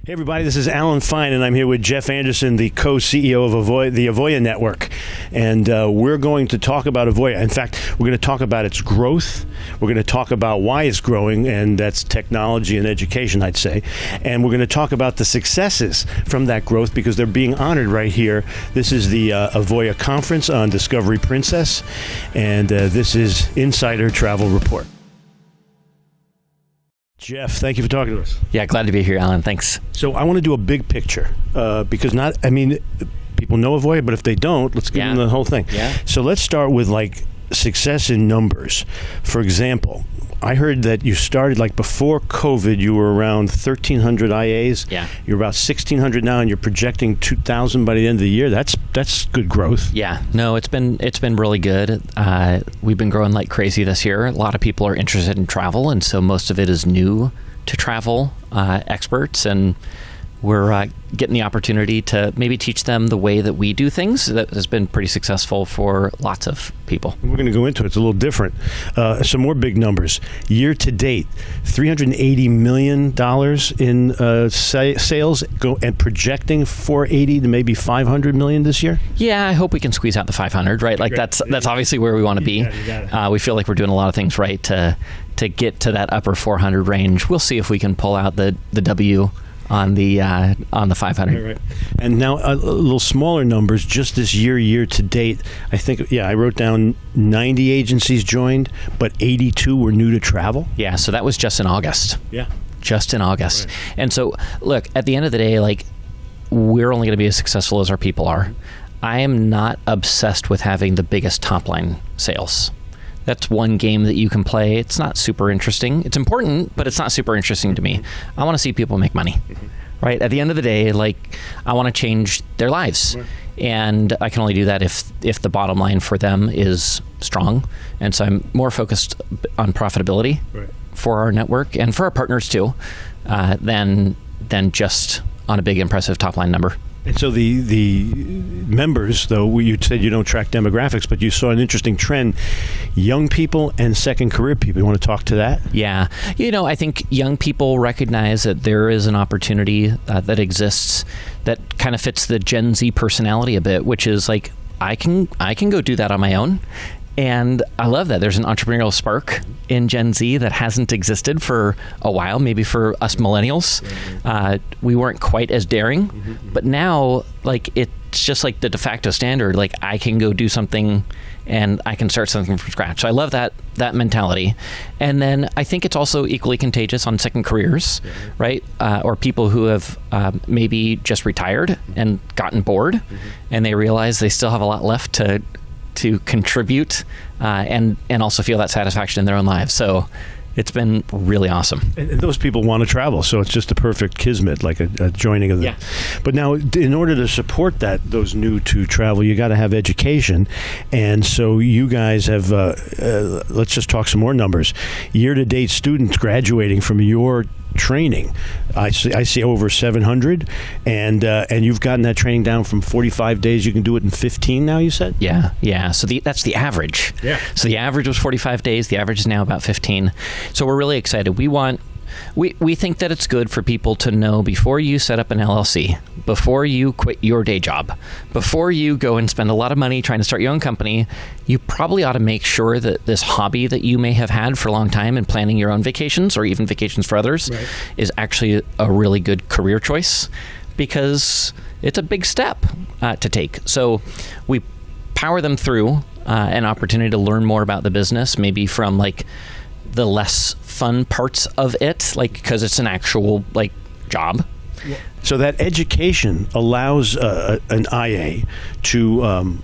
Hey everybody, this is Alan Fine, and I'm here with Jeff Anderson, the co-CEO of Avoya, the Avoya Network. And we're going to talk about Avoya. In fact, we're going to talk about its growth. We're going to talk about why it's growing, and that's technology and education, I'd say. And we're going to talk about the successes from that growth because they're being honored right here. This is the Avoya Conference on Discovery Princess, and this is Insider Travel Report. Jeff, thank you for talking to us. Yeah, glad to be here, Alan. Thanks. So I want to do a big picture because people know Avoya, but if they don't, let's give them the whole thing. Yeah. So let's start with success in numbers. For example, I heard that you started before COVID, you were around 1,300 IAs. Yeah. You're about 1,600 now, and you're projecting 2,000 by the end of the year. That's good growth. Yeah. No, it's been really good. We've been growing like crazy this year. A lot of people are interested in travel, and so most of it is new to travel experts, and we're getting the opportunity to maybe teach them the way that we do things. That has been pretty successful for lots of people. We're going to go into it. It's a little different. Some more big numbers. Year to date, $380 million in sales, and projecting $480 to maybe $500 million this year? Yeah, I hope we can squeeze out the 500, right? Like that's obviously where we want to be. We feel like we're doing a lot of things right to get to that upper 400 range. We'll see if we can pull out the W on the 500. Right. And now a little smaller numbers, just this year to date. I think, I wrote down 90 agencies joined, but 82 were new to travel. Yeah, so that was just in August. Yeah. Just in August. Right. And so, look, at the end of the day, we're only going to be as successful as our people are. I am not obsessed with having the biggest top-line sales. That's one game that you can play. It's not super interesting. It's important, but it's not super interesting to me. I want to see people make money, right? At the end of the day, I want to change their lives. Right. And I can only do that if the bottom line for them is strong. And so I'm more focused on profitability for our network and for our partners too, than just on a big impressive top line number. And so the members, though, you said you don't track demographics, but you saw an interesting trend, young people and second career people. You want to talk to that? Yeah. I think young people recognize that there is an opportunity that exists that kind of fits the Gen Z personality a bit, which is I can go do that on my own. And I love that. There's an entrepreneurial spark in Gen Z that hasn't existed for a while, maybe for us millennials. We weren't quite as daring, but now it's just the de facto standard. I can go do something and I can start something from scratch. So I love that mentality. And then I think it's also equally contagious on second careers, right? Or people who have maybe just retired and gotten bored and they realize they still have a lot left to contribute and also feel that satisfaction in their own lives. So it's been really awesome. And those people want to travel, so it's just a perfect kismet, like a joining of them. Yeah. But now, in order to support those new to travel, you got to have education. And so you guys have, let's just talk some more numbers. Year-to-date students graduating from your training, I see over 700, and you've gotten that training down from 45 days. You can do it in 15 now, you said? Yeah. So that's the average. Yeah. So the average was 45 days. The average is now about 15. So we're really excited. We think that it's good for people to know before you set up an LLC, before you quit your day job, before you go and spend a lot of money trying to start your own company, you probably ought to make sure that this hobby that you may have had for a long time and planning your own vacations or even vacations for others is actually a really good career choice, because it's a big step to take. So we power them through an opportunity to learn more about the business, maybe from the less fun parts of it, because it's an actual job. So that education allows an IA to,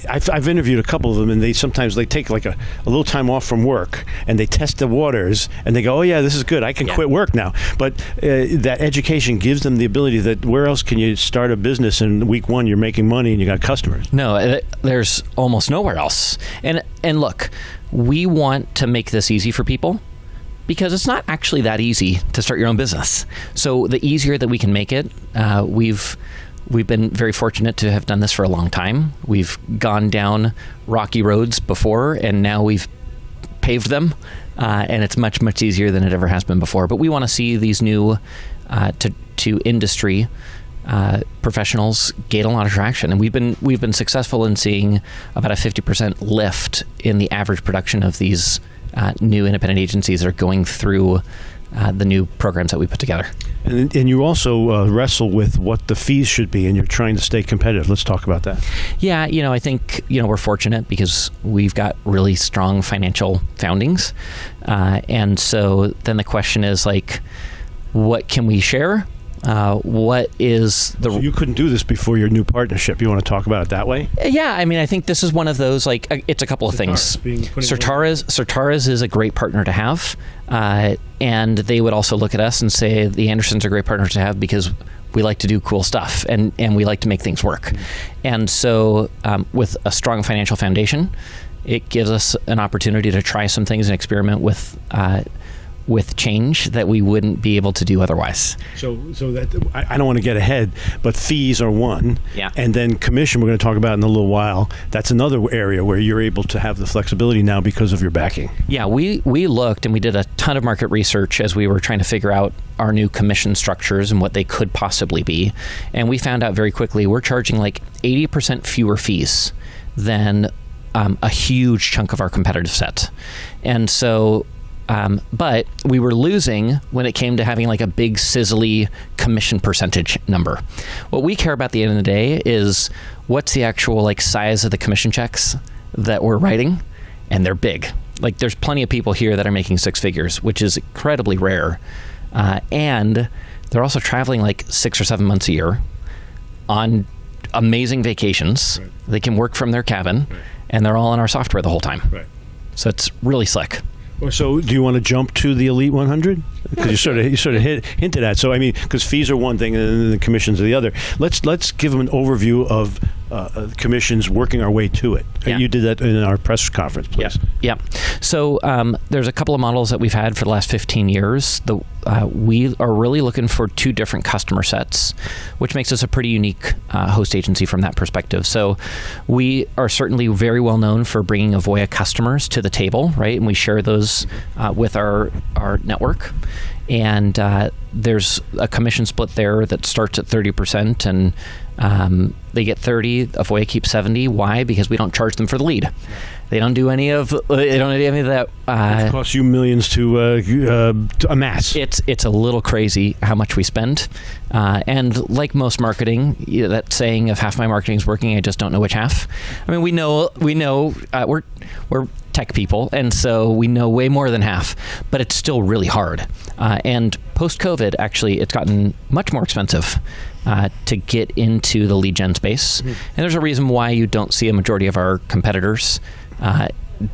I've interviewed a couple of them, and they take a little time off from work, and they test the waters, and they go, oh yeah, this is good, I can quit work now. But that education gives them the ability that where else can you start a business in week one, you're making money and you got customers? No, there's almost nowhere else. And look, we want to make this easy for people, because it's not actually that easy to start your own business. So the easier that we can make it, we've been very fortunate to have done this for a long time. We've gone down rocky roads before, and now we've paved them, and it's much, much easier than it ever has been before. But we want to see these new to industry professionals gain a lot of traction, and we've been successful in seeing about a 50% lift in the average production of these new independent agencies that are going through the new programs that we put together. And you also wrestle with what the fees should be, and you're trying to stay competitive. Let's talk about that. Yeah, I think we're fortunate because we've got really strong financial foundings, and so then the question is like, what can we share? What is the... So you couldn't do this before your new partnership. You want to talk about it that way? Yeah, I mean, I think this is one of those, like, it's a couple of things. Certara's is a great partner to have, and they would also look at us and say, the Andersons are great partners to have because we like to do cool stuff, and we like to make things work. Mm-hmm. And so with a strong financial foundation, it gives us an opportunity to try some things and experiment with change that we wouldn't be able to do otherwise. So that I don't want to get ahead, but fees are one, yeah, and then commission we're going to talk about in a little while. That's another area where you're able to have the flexibility now because of your backing. Yeah, we looked and we did a ton of market research as we were trying to figure out our new commission structures and what they could possibly be, and we found out very quickly we're charging like 80% fewer fees than a huge chunk of our competitive set, and so. But we were losing when it came to having like a big sizzly commission percentage number. What we care about at the end of the day is what's the actual like size of the commission checks that we're writing, and they're big. Like there's plenty of people here that are making six figures, which is incredibly rare, and they're also traveling like 6 or 7 months a year on amazing vacations. Right. They can work from their cabin, right, and they're all in our software the whole time. Right. So it's really slick. So, do you want to jump to the Elite 100? Because you sort of hinted at. So, I mean, because fees are one thing and the commissions are the other. Let's give them an overview of commissions working our way to it. Yeah. You did that in our press conference, please. Yeah. So, there's a couple of models that we've had for the last 15 years. We are really looking for two different customer sets, which makes us a pretty unique host agency from that perspective. So, we are certainly very well known for bringing Avoya customers to the table, right? And we share those with our network. And there's a commission split there that starts at 30%, and they get 30. Avoya keeps 70. Why? Because we don't charge them for the lead. They don't do any of that. It costs you millions to amass. It's a little crazy how much we spend, and like most marketing, that saying of half my marketing is working, I just don't know which half. I mean, we know we're tech people, and so we know way more than half, but it's still really hard. And post-COVID, actually, it's gotten much more expensive to get into the lead gen space. Mm-hmm. And there's a reason why you don't see a majority of our competitors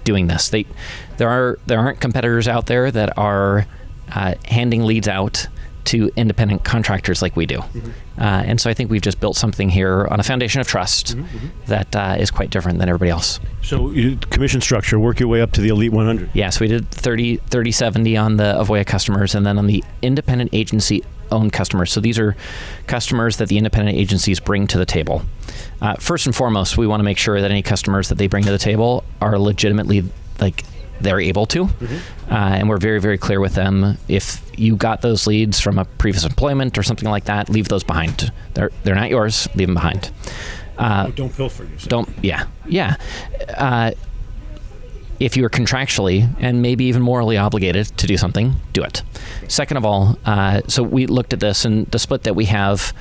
doing this. There aren't competitors out there that are handing leads out to independent contractors like we do. Mm-hmm. And so I think we've just built something here on a foundation of trust that is quite different than everybody else. So commission structure, work your way up to the Elite 100. Yeah, so we did 30-70 on the Avoya customers, and then on the independent agency owned customers. So these are customers that the independent agencies bring to the table. First and foremost, we want to make sure that any customers that they bring to the table are legitimately like they're able to. Mm-hmm. And we're very, very clear with them. If you got those leads from a previous employment or something like that, leave those behind. They're not yours. Leave them behind. Don't pilfer yourself. Yeah. If you are contractually and maybe even morally obligated to do something, do it. Second of all, so we looked at this, and the split that we have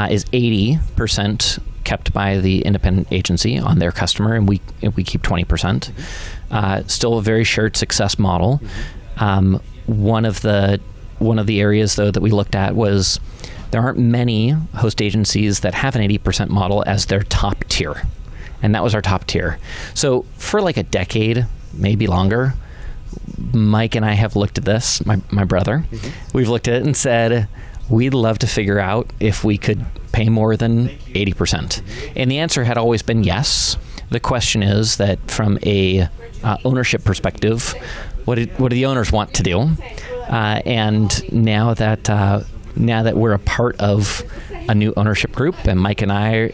is 80% kept by the independent agency on their customer, and we keep 20%. Still a very shared success model. One of the areas though that we looked at was there aren't many host agencies that have an 80% model as their top tier, and that was our top tier. So for like a decade, maybe longer, Mike and I have looked at this, my brother. Mm-hmm. We've looked at it and said, we'd love to figure out if we could pay more than 80%. And the answer had always been yes. The question is that from a ownership perspective, what do the owners want to do? And now that we're a part of a new ownership group, and Mike and I,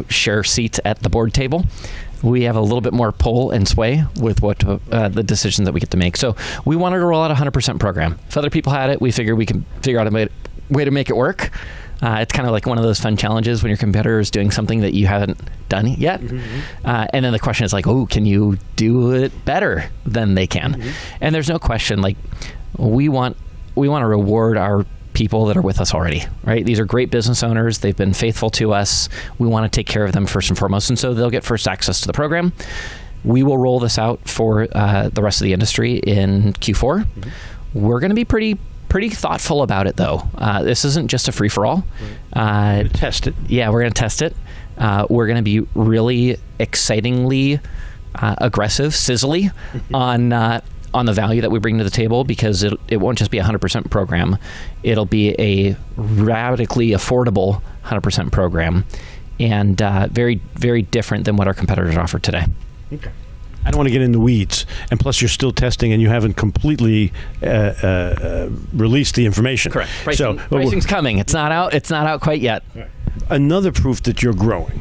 share seats at the board table, we have a little bit more pull and sway with what the decisions that we get to make. So we wanted to roll out a 100% program. If other people had it, we figured we can figure out a way to make it work. It's kind of like one of those fun challenges when your competitor is doing something that you haven't done yet. And then the question is like, oh, can you do it better than they can? And there's no question, like, we want to reward our people that are with us already, right? These are great business owners. They've been faithful to us. We want to take care of them first and foremost. And so they'll get first access to the program. We will roll this out for the rest of the industry in Q4. We're going to be pretty thoughtful about it, though. This isn't just a free-for-all. Test it. Yeah, we're going to test it. We're going to be really excitingly aggressive, sizzly on the value that we bring to the table, because it won't just be a 100% program. It'll be a radically affordable 100% program, and very, very different than what our competitors offer today. Okay. I don't want to get in the weeds, and plus you're still testing and you haven't completely released the information. Correct. Pricing's coming. It's not out. It's not out quite yet. Right. Another proof that you're growing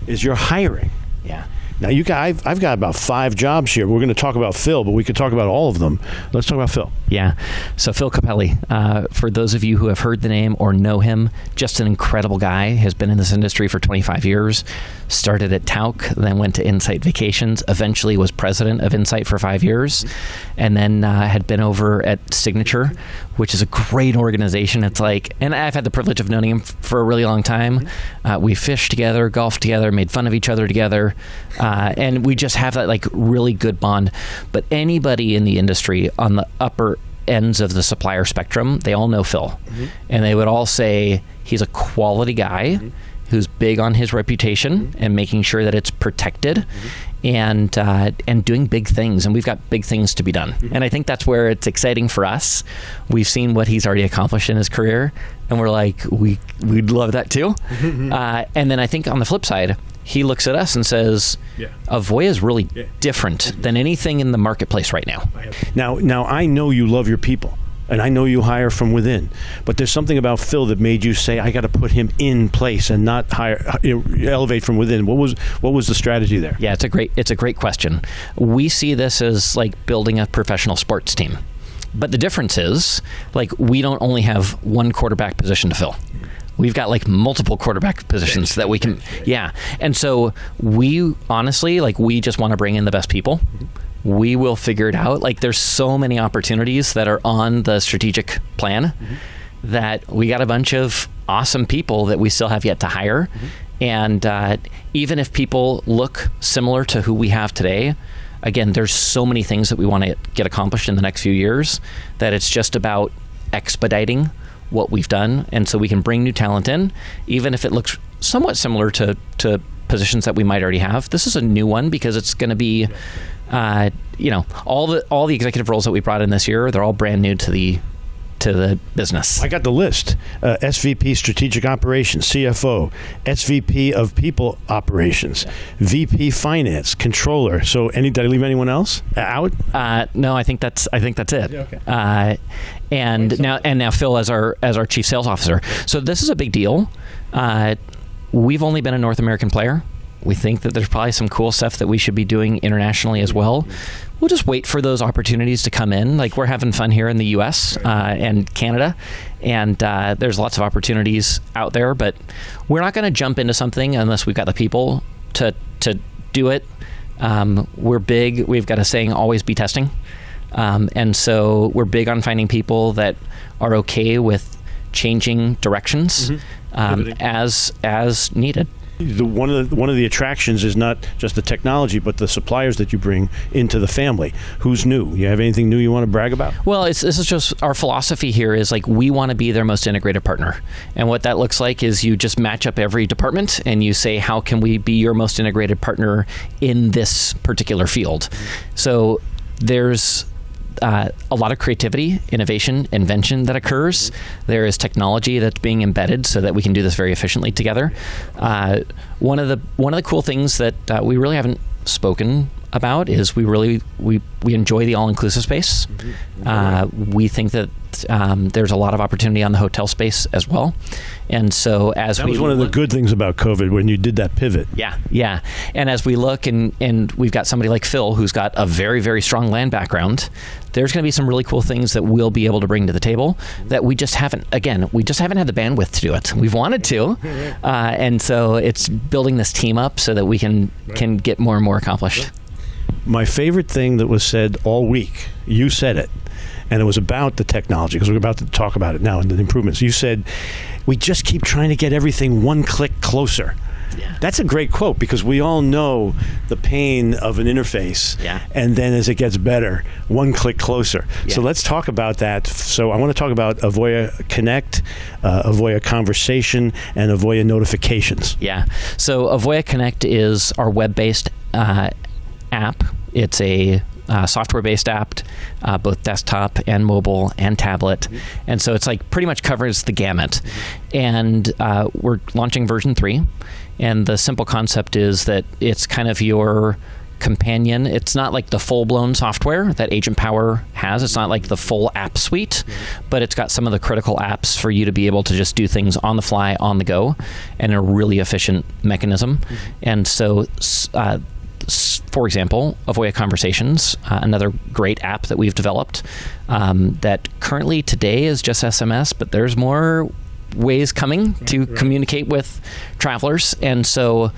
is you're hiring. Yeah. Now, I've got about 5 jobs here. We're going to talk about Phil, but we could talk about all of them. Let's talk about Phil. Yeah. So Phil Capelli, for those of you who have heard the name or know him, just an incredible guy, has been in this industry for 25 years, started at Tauk, then went to Insight Vacations, eventually was president of Insight for 5 years, and then had been over at Signature, which is a great organization. It's like, and I've had the privilege of knowing him for a really long time. We fished together, golfed together, made fun of each other together. And we just have that like really good bond. But anybody in the industry on the upper ends of the supplier spectrum, they all know Phil. And they would all say he's a quality guy who's big on his reputation and making sure that it's protected and doing big things. And we've got big things to be done. And I think that's where it's exciting for us. We've seen what he's already accomplished in his career, and we're like, we'd love that too. And then I think on the flip side, he looks at us and says, Avoya is really different than anything in the marketplace right now. Now, I know you love your people, and I know you hire from within, but there's something about Phil that made you say, I got to put him in place and not elevate from within. What was the strategy there? Yeah, it's a great question. We see this as like building a professional sports team. But the difference is, like, we don't only have one quarterback position to fill. We've got like multiple quarterback positions that we can, And so we honestly, like, we just want to bring in the best people. We will figure it out. Like, there's so many opportunities that are on the strategic plan that we got a bunch of awesome people that we still have yet to hire. And even if people look similar to who we have today, again, there's so many things that we want to get accomplished in the next few years that it's just about expediting what we've done, and so we can bring new talent in, even if it looks somewhat similar to positions that we might already have. This is a new one because it's going to be, all the executive roles that we brought in this year, they're all brand new to the business. I got the list. SVP Strategic Operations, CFO, SVP of People Operations, VP Finance, Controller. So, did I leave anyone else out? No, I think that's it. Okay. And now Phil as our Chief Sales Officer. So this is a big deal. We've only been a North American player. We think that there's probably some cool stuff that we should be doing internationally as well. We'll just wait for those opportunities to come in. Like, we're having fun here in the U.S. And Canada, and there's lots of opportunities out there, but we're not going to jump into something unless we've got the people to do it. We're big. We've got a saying, always be testing. And so we're big on finding people that are okay with changing directions as needed. One of the attractions is not just the technology, but the suppliers that you bring into the family. Who's new? You have anything new you want to brag about? Well, this is just our philosophy here is like, we want to be their most integrated partner. And what that looks like is you just match up every department and you say, how can we be your most integrated partner in this particular field? So there's a lot of creativity, innovation, invention that occurs. There is technology that's being embedded so that we can do this very efficiently together. One of the cool things that we really haven't spoken about is we enjoy the all-inclusive space. We think that There's a lot of opportunity on the hotel space as well. And so as that was one of the good things about COVID when you did that pivot. Yeah. And as we look and we've got somebody like Phil who's got a very, very strong land background, there's going to be some really cool things that we'll be able to bring to the table that we just haven't had the bandwidth to do it. We've wanted to. And so it's building this team up so that we can get more and more accomplished. My favorite thing that was said all week, you said it, and it was about the technology, because we're about to talk about it now and the improvements. You said, we just keep trying to get everything one click closer. Yeah. That's a great quote, because we all know the pain of an interface, and then as it gets better, one click closer. Yeah. So let's talk about that. So I want to talk about Avoya Connect, Avoya Conversation, and Avoya Notifications. Yeah. So Avoya Connect is our web-based app. It's a software-based app, both desktop and mobile and tablet. And so it's like pretty much covers the gamut. And we're launching version 3. And the simple concept is that it's kind of your companion. It's not like the full-blown software that Agent Power has. It's not like the full app suite, but it's got some of the critical apps for you to be able to just do things on the fly, on the go, and a really efficient mechanism. And so for example, Avoya Conversations, another great app that we've developed that currently today is just SMS, but there's more ways coming to communicate with travelers. And so,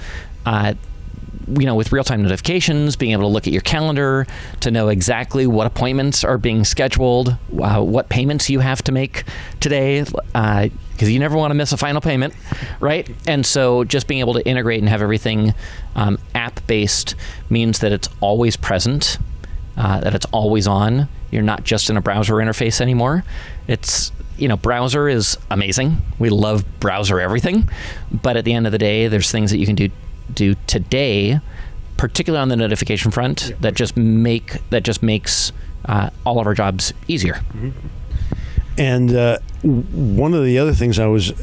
with real-time notifications, being able to look at your calendar to know exactly what appointments are being scheduled, what payments you have to make today, because you never want to miss a final payment, right? And so just being able to integrate and have everything app-based means that it's always present, that it's always on. You're not just in a browser interface anymore. It's, browser is amazing. We love browser everything. But at the end of the day, there's things that you can do today, particularly on the notification front, that just makes all of our jobs easier. Mm-hmm. And one of the other things I was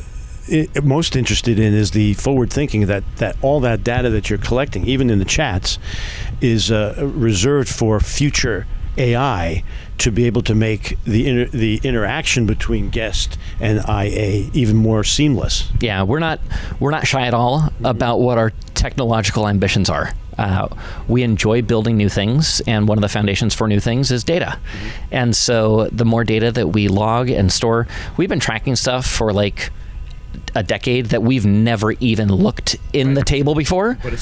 most interested in is the forward thinking that all that data that you're collecting, even in the chats, is reserved for future AI to be able to make the interaction between guest and IA even more seamless. Yeah, we're not shy at all about what our technological ambitions are. We enjoy building new things, and one of the foundations for new things is data. And so the more data that we log and store, we've been tracking stuff for like a decade that we've never even looked in the table before. But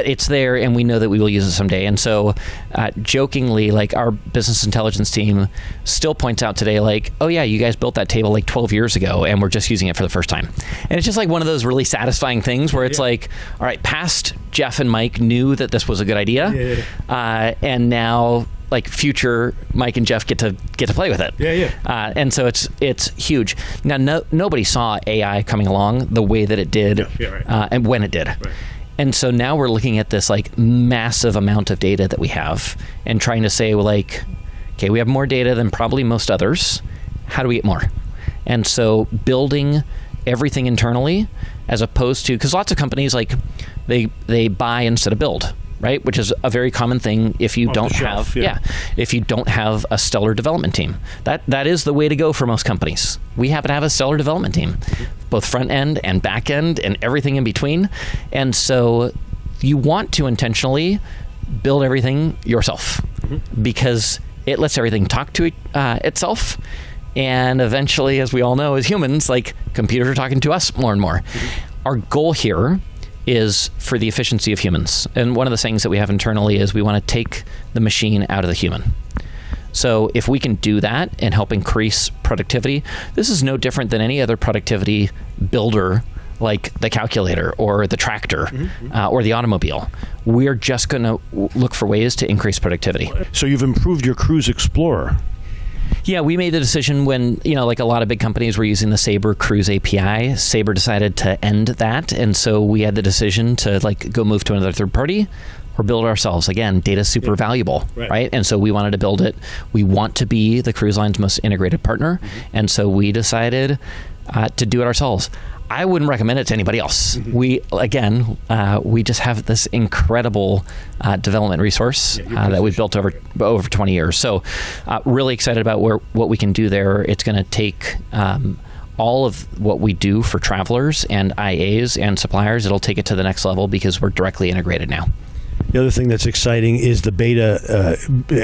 it's there. And we know that we will use it someday. And so jokingly, like, our business intelligence team still points out today, like, oh yeah, you guys built that table like 12 years ago and we're just using it for the first time. And it's just like one of those really satisfying things where it's like, all right, past Jeff and Mike knew that this was a good idea. And now, like, future Mike and Jeff get to play with it. And so it's huge. Now, nobody saw AI coming along the way that it did, and when it did. Right. And so now we're looking at this like massive amount of data that we have, and trying to say, well, like, okay, we have more data than probably most others. How do we get more? And so building everything internally, as opposed to, because lots of companies, like, they buy instead of build. Right, which is a very common thing if you don't have if you don't have a stellar development team. That is the way to go for most companies. We happen to have a stellar development team, both front end and back end and everything in between. And so you want to intentionally build everything yourself, because it lets everything talk to itself. And eventually, as we all know as humans, like, computers are talking to us more and more. Our goal here is for the efficiency of humans. And one of the things that we have internally is we want to take the machine out of the human. So if we can do that and help increase productivity, this is no different than any other productivity builder, like the calculator or the tractor or the automobile. We're just going to look for ways to increase productivity. So you've improved your Cruise Explorer. Yeah, we made the decision when, like a lot of big companies were using the Sabre Cruise API. Sabre decided to end that, and so we had the decision to go move to another third party or build it ourselves. Again, data's super valuable, right? And so we wanted to build it. We want to be the cruise line's most integrated partner, and so we decided to do it ourselves. I wouldn't recommend it to anybody else. We just have this incredible development resource that we've built over 20 years. So really excited about what we can do there. It's going to take all of what we do for travelers and IAs and suppliers. It'll take it to the next level because we're directly integrated now. The other thing that's exciting is the beta.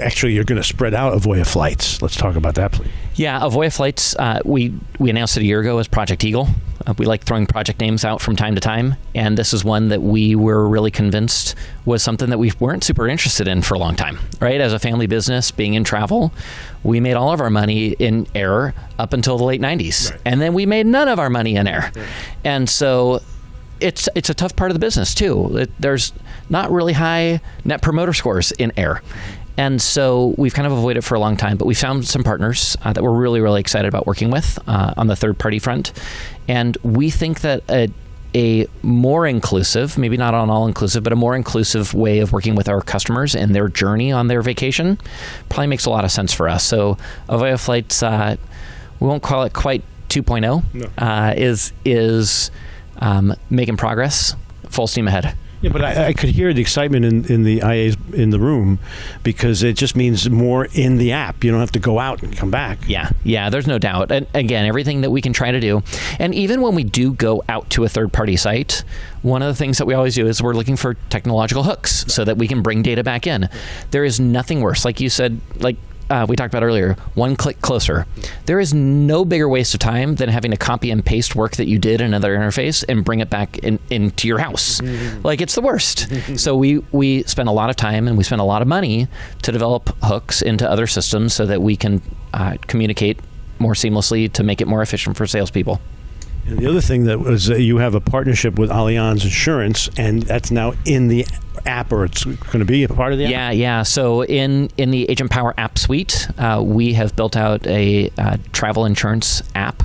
Actually, you're going to spread out Avoya Flights. Let's talk about that, please. Yeah, Avoya Flights, we announced it a year ago as Project Eagle. We like throwing project names out from time to time, and this is one that we were really convinced was something that we weren't super interested in for a long time, right? As a family business, being in travel, we made all of our money in air up until the late 90s, right. And then we made none of our money in air. Right. And so it's a tough part of the business, too. There's not really high net promoter scores in air. And so we've kind of avoided it for a long time, but we found some partners that we're really, really excited about working with on the third-party front. And we think that a more inclusive, maybe not on all-inclusive, but a more inclusive way of working with our customers and their journey on their vacation probably makes a lot of sense for us. So Avoya Flights, we won't call it quite 2.0, is making progress, full steam ahead. Yeah, but I could hear the excitement in the IAs in the room because it just means more in the app. You don't have to go out and come back. Yeah, there's no doubt. And again, everything that we can try to do. And even when we do go out to a third-party site, one of the things that we always do is we're looking for technological hooks so that we can bring data back in. There is nothing worse. Like you said, we talked about earlier, one click closer. There is no bigger waste of time than having to copy and paste work that you did in another interface and bring it back into your house. Like, it's the worst. So we spend a lot of time and we spend a lot of money to develop hooks into other systems so that we can communicate more seamlessly to make it more efficient for salespeople. And the other thing that was you have a partnership with Allianz Insurance, and that's now in the app, or it's going to be a part of the app? Yeah. So in the Agent Power app suite, we have built out a travel insurance app,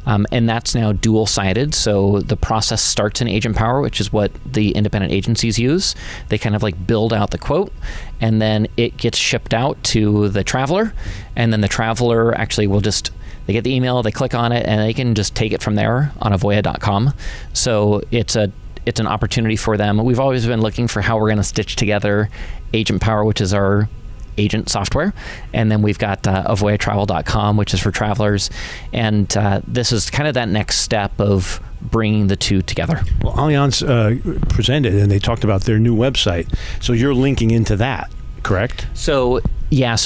and that's now dual-sided. So the process starts in Agent Power, which is what the independent agencies use. They kind of like build out the quote, and then it gets shipped out to the traveler, and then the traveler actually will just... They get the email, they click on it, and they can just take it from there on avoya.com. So it's an opportunity for them. We've always been looking for how we're going to stitch together Agent Power, which is our agent software, and then we've got avoyatravel.com, which is for travelers. And this is kind of that next step of bringing the two together. Well, Allianz presented, and they talked about their new website. So you're linking into that, correct? So we had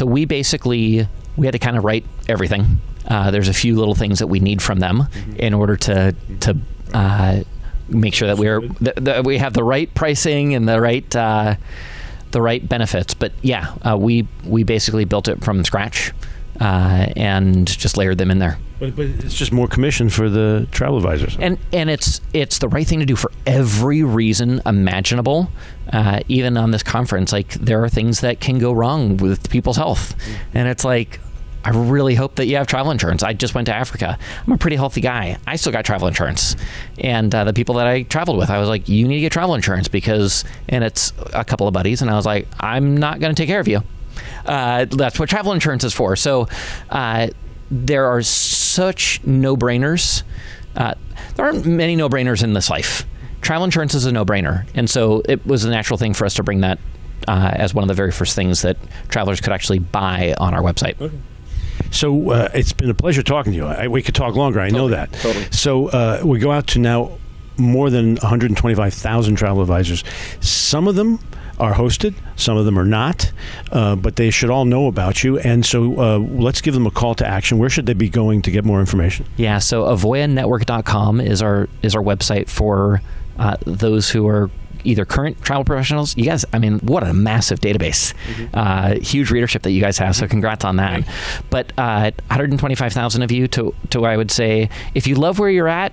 to kind of write everything. There's a few little things that we need from them in order to make sure that that we have the right pricing and the right benefits. But we basically built it from scratch and just layered them in there. But it's just more commission for the travel advisors. And it's the right thing to do for every reason imaginable. Even on this conference, like, there are things that can go wrong with people's health, and it's like, I really hope that you have travel insurance. I just went to Africa. I'm a pretty healthy guy. I still got travel insurance. And the people that I traveled with, I was like, you need to get travel insurance and it's a couple of buddies. And I was like, I'm not going to take care of you. That's what travel insurance is for. So there are such no-brainers. There aren't many no-brainers in this life. Travel insurance is a no-brainer. And so it was a natural thing for us to bring that as one of the very first things that travelers could actually buy on our website. Okay. So it's been a pleasure talking to you. We could talk longer. I know that. Totally. So we go out to now more than 125,000 travel advisors. Some of them are hosted. Some of them are not. But they should all know about you. And so let's give them a call to action. Where should they be going to get more information? Yeah. So avoyanetwork.com is our website for those who are either current travel professionals. You guys, I mean, what a massive database. Huge readership that you guys have, so congrats on that. But 125,000 of you to I would say, if you love where you're at,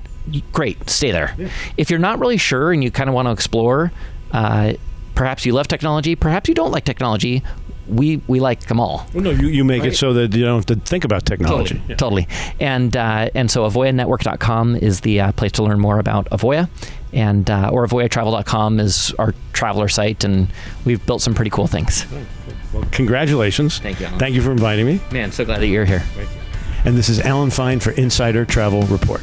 great, stay there. Yeah. If you're not really sure and you kind of want to explore, perhaps you love technology, perhaps you don't like technology, we like them all. Well, no, you make it so that you don't have to think about technology. Totally. And so avoyanetwork.com is the place to learn more about Avoya, and or avoyatravel.com is our traveler site, and we've built some pretty cool things. Well, congratulations. Thank you, Alan. Thank you for inviting me. Man, so glad that you're here. Thank you. And this is Alan Fine for Insider Travel Report.